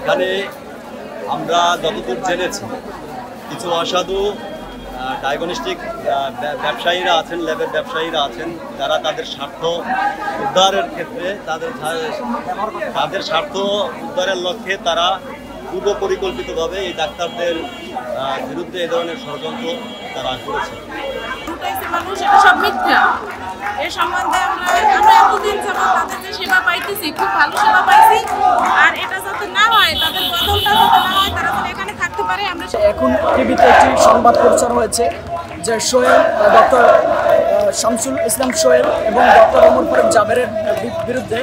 এখানে আমরা যতদূর জেনেছি কিছু অসাধু ডায়াগনস্টিক ব্যবসায়ীরা আছেন, ল্যাবের ব্যবসায়ীরা আছেন, যারা তাদের স্বার্থ উদ্ধারের ক্ষেত্রে তাদের স্বার্থ উদ্ধারের লক্ষ্যে তারা পূর্ব পরিকল্পিতভাবে এই ডাক্তারদের বিরুদ্ধে এই ধরনের ষড়যন্ত্র তারা করেছে। মানুষ এটা সব মিথ্যা। এর সম্বন্ধে আমরা এতদিন যাবত তাদের যে সেবা পাইতেছি, খুব ভালো সেবা পাইছি। আর এটা যাতে না হয়, তাদের বদলটা যাতে না হয়, তারা যেন এখানে থাকতে পারে। আমরা এখন টিভিতে একটি সংবাদ প্রচার হয়েছে যে সোহেল, ডক্টর শামসুল ইসলাম সোহেল এবং ডক্টর ওমর ফারুক জাবেরের বিরুদ্ধে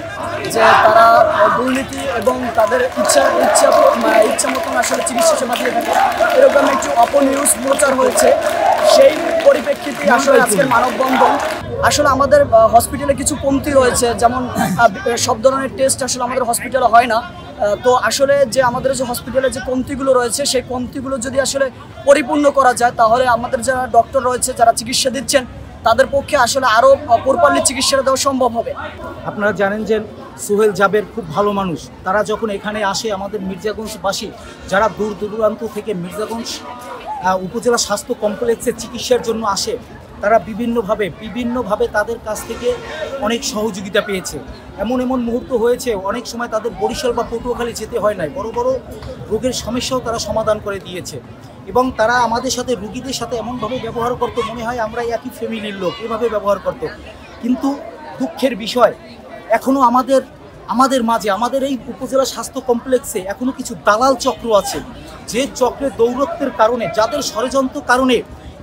যে তারা দুর্নীতি এবং তাদের ইচ্ছা মতন আসলে চিকিৎসা সেবা দিয়ে থাকে, এরকম একটি অপনিউজ প্রচার হয়েছে। সেই পরিপ্রেক্ষিতে আসলে আজকের মানববন্ধন। আসলে আমাদের হসপিটালে কিছু কমতি রয়েছে, যেমন সব ধরনের টেস্ট আসলে আমাদের হসপিটালে হয় না। তো আসলে যে আমাদের যে হসপিটালে যে কমতিগুলো রয়েছে, সেই কমতিগুলো যদি আসলে পরিপূর্ণ করা যায়, তাহলে আমাদের যারা ডক্টর রয়েছে, যারা চিকিৎসা দিচ্ছেন, তাদের পক্ষে আসলে আরও প্রপারলি চিকিৎসাটা দেওয়া সম্ভব হবে। আপনারা জানেন যে সোহেল জাবের খুব ভালো মানুষ। তারা যখন এখানে আসে, আমাদের মির্জাগঞ্জবাসী যারা দূর দূরান্ত থেকে মির্জাগঞ্জ উপজেলা স্বাস্থ্য কমপ্লেক্সে চিকিৎসার জন্য আসে, তারা বিভিন্নভাবে তাদের কাছ থেকে অনেক সহযোগিতা পেয়েছে। এমন মুহূর্ত হয়েছে, অনেক সময় তাদের বরিশাল বা পটুয়াখালী যেতে হয় নাই, বড় বড় রোগের সমস্যাও তারা সমাধান করে দিয়েছে। এবং তারা আমাদের সাথে, রুগীদের সাথে এমনভাবে ব্যবহার করতো, মনে হয় আমরা একই ফ্যামিলির লোক, এভাবে ব্যবহার করতো। কিন্তু দুঃখের বিষয়, এখনও আমাদের মাঝে, আমাদের এই উপজেলা স্বাস্থ্য কমপ্লেক্সে এখনও কিছু দালাল চক্র আছে, যে চক্রের দৌরত্বের কারণে, যাদের ষড়যন্ত্র কারণে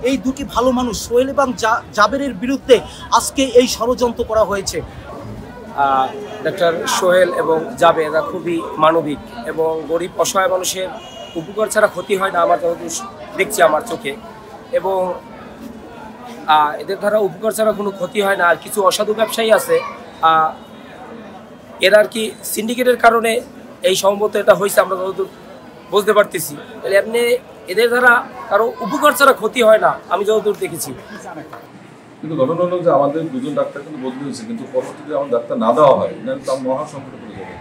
এই দুটি ভালো মানুষ সোহেল এবং জাবেরের বিরুদ্ধে আজকে এই ষড়যন্ত্র করা হয়েছে। ডক্টর সোহেল এবং জাবের এরা খুবই মানবিক এবং গরিব অসহায় মানুষের উপকার ছাড়া ক্ষতি হয় না, আমার যতদূর দেখছি আমার চোখে। এবং এদের দ্বারা উপকার ছাড়া কোনো ক্ষতি হয় না। আর কিছু অসাধু ব্যবসায়ী আছে, এরা আর কি সিন্ডিকেটের কারণে এই সম্ভবত এটা হয়েছে, আমরা যতদূর বুঝতে পারতেছি। এমনি এদের দ্বারা কারো উপকার ছাড়া ক্ষতি হয় না, আমি যতদূর দেখেছি। কিন্তু ঘটনা হলো যে আমাদের দুজন ডাক্তার কিন্তু বদলি হয়েছে, কিন্তু পরবর্তীতে আমার ডাক্তার না দেওয়া হয়, নাহলে তার মহা সংকটে পড়ে যাবে।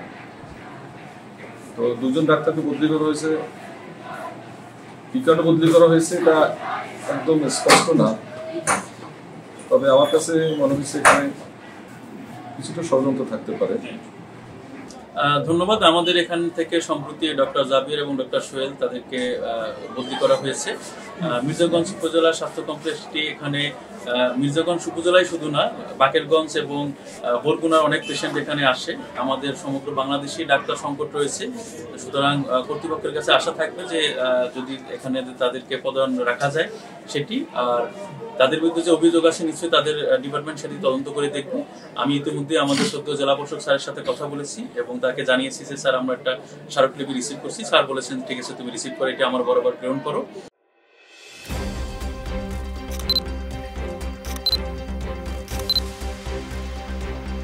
তো দুজন ডাক্তারকে বদলি করা হয়েছে, কি কারণে বদলি করা হয়েছে এটা একদম স্পষ্ট না। তবে আমার কাছে মনে হচ্ছে এখানে কিছুটা ষড়যন্ত্র থাকতে পারে। ধন্যবাদ। আমাদের এখান থেকে সম্প্রতি ডক্টর জাবির এবং ডক্টর সোহেল তাদেরকে বদলি করা হয়েছে মির্জাগঞ্জ উপজেলা স্বাস্থ্য কমপ্লেক্সটি। এখানে মির্জাগঞ্জ উপজেলায় শুধু না, বাকেরগঞ্জ এবং বরগুনার অনেক পেশেন্ট এখানে আসে। আমাদের সমগ্র বাংলাদেশি ডাক্তার সংকট রয়েছে, সুতরাং কর্তৃপক্ষের কাছে আশা থাকবে যে যদি এখানে তাদেরকে পদায়ন রাখা যায় সেটি। আর তাদের বিরুদ্ধে যে অভিযোগ আছে নিশ্চয়ই তাদের ডিপার্টমেন্ট সেটি তদন্ত করে দেখবে। আমি ইতিমধ্যে আমাদের সদ্য জেলা প্রশাসক স্যারের সাথে কথা বলেছি এবং তাকে জানিয়েছি যে স্যার আমরা একটা স্মারকলিপি রিসিভ করছি। স্যার বলেছেন ঠিক আছে, তুমি রিসিভ করে এটা আমার বরাবর প্রেরণ করো।